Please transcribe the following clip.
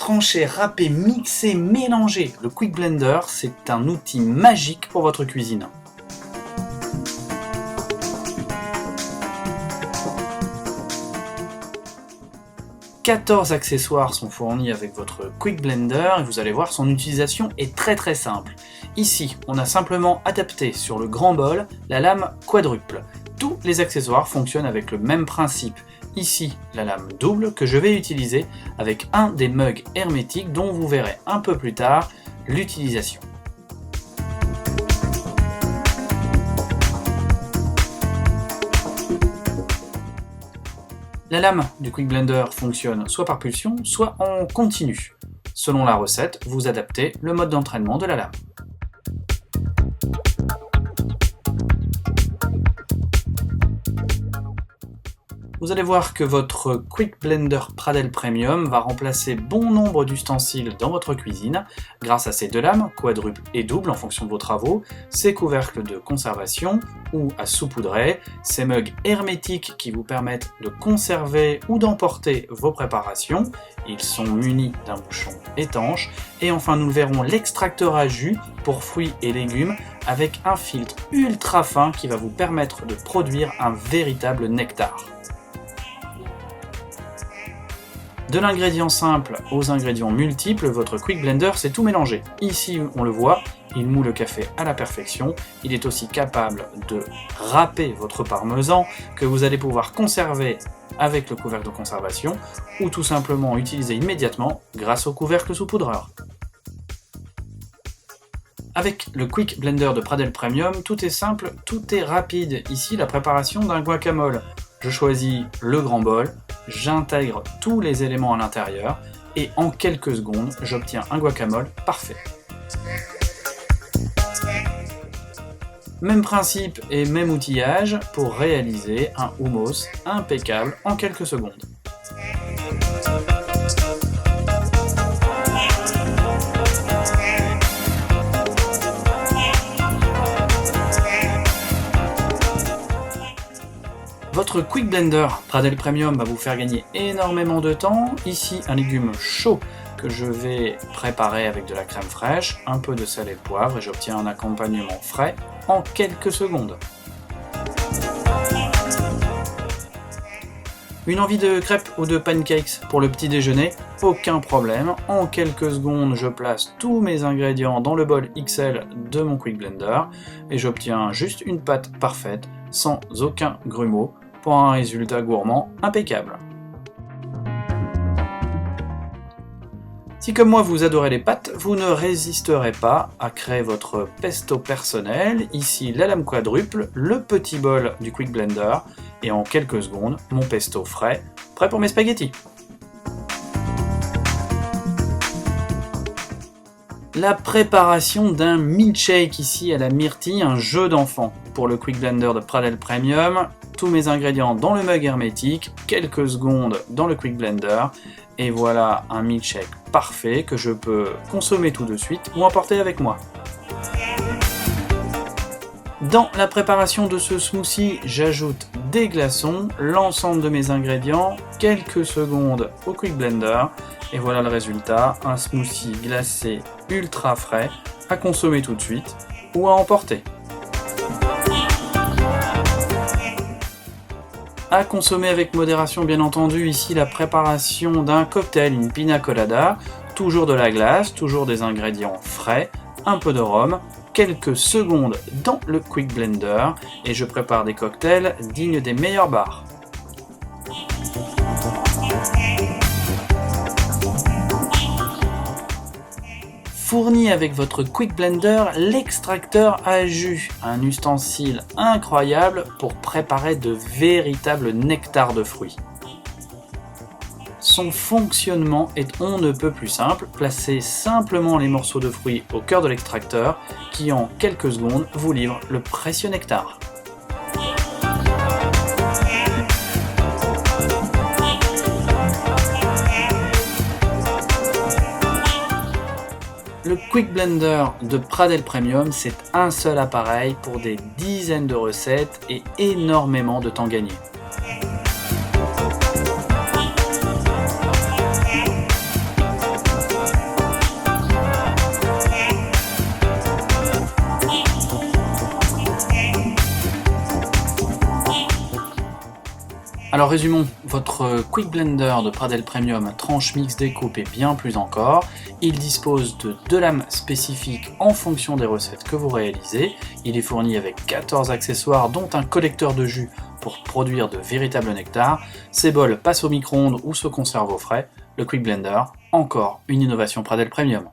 Trancher, râper, mixer, mélanger. Le Quick Blender, c'est un outil magique pour votre cuisine. « 14 accessoires sont fournis avec votre Quick Blender et vous allez voir, son utilisation est très simple. Ici, on a simplement adapté sur le grand bol la lame quadruple. Tous les accessoires fonctionnent avec le même principe. Ici, la lame double que je vais utiliser avec un des mugs hermétiques dont vous verrez un peu plus tard l'utilisation. La lame du Quick Blender fonctionne soit par pulsion, soit en continu. Selon la recette, vous adaptez le mode d'entraînement de la lame. Vous allez voir que votre Quick Blender Pradel Premium va remplacer bon nombre d'ustensiles dans votre cuisine grâce à ces deux lames, quadruple et double en fonction de vos travaux, ces couvercles de conservation ou à saupoudrer, ces mugs hermétiques qui vous permettent de conserver ou d'emporter vos préparations, ils sont munis d'un bouchon étanche, et enfin nous le verrons, l'extracteur à jus pour fruits et légumes avec un filtre ultra fin qui va vous permettre de produire un véritable nectar. De l'ingrédient simple aux ingrédients multiples, votre Quick Blender sait tout mélanger. Ici, on le voit, il moud le café à la perfection. Il est aussi capable de râper votre parmesan que vous allez pouvoir conserver avec le couvercle de conservation ou tout simplement utiliser immédiatement grâce au couvercle saupoudreur. Avec le Quick Blender de Pradel Premium, tout est simple, tout est rapide. Ici, la préparation d'un guacamole. Je choisis le grand bol, j'intègre tous les éléments à l'intérieur et en quelques secondes, j'obtiens un guacamole parfait. Même principe et même outillage pour réaliser un hummus impeccable en quelques secondes. Votre Quick Blender Pradel Premium va vous faire gagner énormément de temps. Ici, un légume chaud que je vais préparer avec de la crème fraîche, un peu de sel et de poivre et j'obtiens un accompagnement frais en quelques secondes. Une envie de crêpes ou de pancakes pour le petit déjeuner? Aucun problème. En quelques secondes, je place tous mes ingrédients dans le bol XL de mon Quick Blender et j'obtiens juste une pâte parfaite sans aucun grumeau pour un résultat gourmand impeccable. Si comme moi vous adorez les pâtes, vous ne résisterez pas à créer votre pesto personnel. Ici la lame quadruple, le petit bol du Quick Blender et en quelques secondes mon pesto frais, prêt pour mes spaghettis. La préparation d'un milkshake ici à la myrtille, un jeu d'enfant. Pour le Quick Blender de Pradel Premium, tous mes ingrédients dans le mug hermétique, quelques secondes dans le Quick Blender, et voilà un milkshake parfait que je peux consommer tout de suite ou emporter avec moi. Dans la préparation de ce smoothie, j'ajoute des glaçons, l'ensemble de mes ingrédients, quelques secondes au Quick Blender, et voilà le résultat, un smoothie glacé ultra frais, à consommer tout de suite ou à emporter. À consommer avec modération bien entendu, ici la préparation d'un cocktail, une pina colada, toujours de la glace, toujours des ingrédients frais, un peu de rhum, quelques secondes dans le Quick Blender et je prépare des cocktails dignes des meilleurs bars. Fourni avec votre Quick Blender, l'extracteur à jus, un ustensile incroyable pour préparer de véritables nectars de fruits. Son fonctionnement est on ne peut plus simple, placez simplement les morceaux de fruits au cœur de l'extracteur qui en quelques secondes vous livre le précieux nectar. Le Quick Blender de Pradel Premium, c'est un seul appareil pour des dizaines de recettes et énormément de temps gagné. Alors résumons, votre Quick Blender de Pradel Premium tranche, mix, découpe et bien plus encore. Il dispose de 2 lames spécifiques en fonction des recettes que vous réalisez. Il est fourni avec 14 accessoires dont un collecteur de jus pour produire de véritables nectars. Ces bols passent au micro-ondes ou se conservent au frais. Le Quick Blender, encore une innovation Pradel Premium.